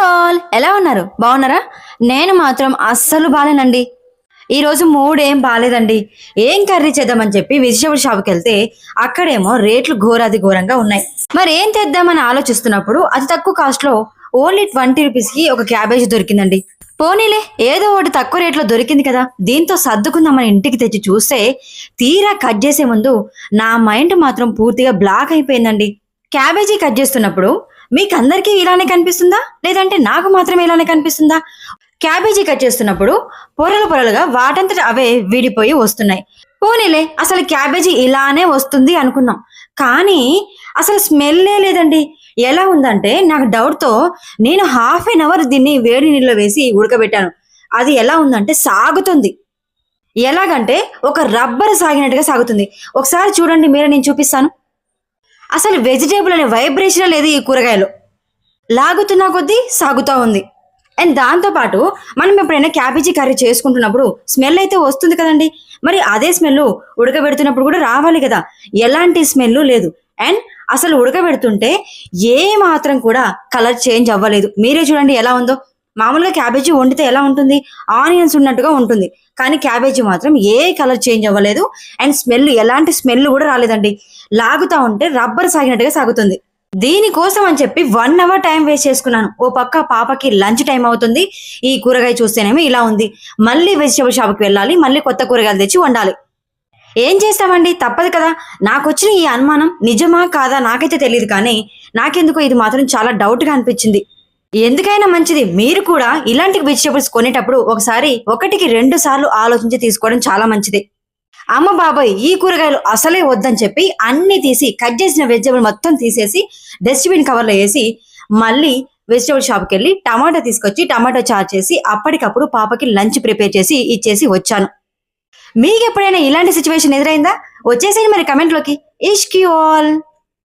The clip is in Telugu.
ఆల్ ఎలా ఉన్నారు? బాగున్నారా? నేను మాత్రం అస్సలు బాలేనండి. ఈరోజు మూడ్ ఏం బాలేదండి. ఏం కర్రీ చేద్దామని చెప్పి వెజిటబుల్ షాప్కి వెళ్తే అక్కడేమో రేట్లు ఘోరాది ఘోరంగా ఉన్నాయి. మరి ఏం తెద్దామని ఆలోచిస్తున్నప్పుడు అతి తక్కువ కాస్ట్ లో ఓన్లీ 20 రూపీస్ కి ఒక క్యాబేజ్ దొరికిందండి. పోనీలే ఏదో ఒకటి తక్కువ రేట్లో దొరికింది కదా, దీంతో సర్దుకుందామని ఇంటికి తెచ్చి చూస్తే తీరా కట్ చేసే ముందు నా మైండ్ మాత్రం పూర్తిగా బ్లాక్ అయిపోయిందండి. క్యాబేజీ కట్ చేస్తున్నప్పుడు మీకు అందరికీ ఇలానే కనిపిస్తుందా, లేదంటే నాకు మాత్రమే ఇలానే కనిపిస్తుందా? క్యాబేజీ కట్ చేస్తున్నప్పుడు పొరలు పొరలుగా వాటంతట అవే విడిపోయి వస్తున్నాయి. పోనీలే అసలు క్యాబేజీ ఇలానే వస్తుంది అనుకున్నాం, కానీ అసలు స్మెల్లే లేదండి. ఎలా ఉందంటే నాకు డౌట్తో నేను ½ దీన్ని వేడి నీళ్ళలో వేసి ఉడకబెట్టాను. అది ఎలా ఉందంటే సాగుతుంది. ఎలాగంటే ఒక రబ్బర్ సాగినట్టుగా సాగుతుంది. ఒకసారి చూడండి, మీరే, నేను చూపిస్తాను. అసలు వెజిటేబుల్ అనే వైబ్రేషన్ లేదు ఈ కూరగాయలు. లాగుతున్న కొద్దీ సాగుతూ ఉంది. అండ్ దాంతోపాటు మనం ఎప్పుడైనా క్యాబేజీ కర్రీ చేసుకుంటున్నప్పుడు స్మెల్ అయితే వస్తుంది కదండి. మరి అదే స్మెల్ ఉడకబెడుతున్నప్పుడు కూడా రావాలి కదా. ఎలాంటి స్మెల్ లేదు. అండ్ అసలు ఉడకబెడుతుంటే ఏ మాత్రం కూడా కలర్ చేంజ్ అవ్వలేదు. మీరే చూడండి ఎలా ఉందో. మామూలుగా క్యాబేజీ వండితే ఎలా ఉంటుంది, ఆనియన్స్ ఉన్నట్టుగా ఉంటుంది, కానీ క్యాబేజీ మాత్రం ఏ కలర్ చేంజ్ అవ్వలేదు. అండ్ స్మెల్, ఎలాంటి స్మెల్ కూడా రాలేదండి. లాగుతా ఉంటే రబ్బర్ సాగినట్టుగా సాగుతుంది. దీనికోసం అని చెప్పి 1 అవర్ టైం వేస్ట్ చేసుకున్నాను. ఓ పక్క పాపకి లంచ్ టైం అవుతుంది, ఈ కూరగాయ చూస్తేనేమో ఇలా ఉంది. మళ్ళీ వెజిటబుల్ షాప్కి వెళ్ళాలి, మళ్ళీ కొత్త కూరగాయలు తెచ్చి వండాలి. ఏం చేస్తామండి, తప్పదు కదా. నాకు వచ్చిన ఈ అనుమానం నిజమా కాదా నాకైతే తెలియదు, కానీ నాకెందుకో ఇది మాత్రం చాలా డౌట్గా అనిపించింది. ఎందుకైనా మంచిది మీరు కూడా ఇలాంటి వెజిటబుల్స్ కొనేటప్పుడు ఒకసారి 1కి 2 సార్లు ఆలోచించి తీసుకోవడం చాలా మంచిది. అమ్మ బాబాయ్ ఈ కూరగాయలు అసలే వద్దని చెప్పి అన్ని తీసి కట్ చేసిన వెజిటబుల్ మొత్తం తీసేసి డస్ట్బిన్ కవర్లో వేసి మళ్ళీ వెజిటబుల్ షాప్కి వెళ్ళి టమాటో తీసుకొచ్చి టమాటో చారు చేసి అప్పటికప్పుడు పాపకి లంచ్ ప్రిపేర్ చేసి ఇచ్చేసి వచ్చాను. మీకు ఎప్పుడైనా ఇలాంటి సిచ్యువేషన్ ఎదురైందా? వచ్చేసేయండి మరి కమెంట్లోకి. ఇష్క్ యూ ఆల్.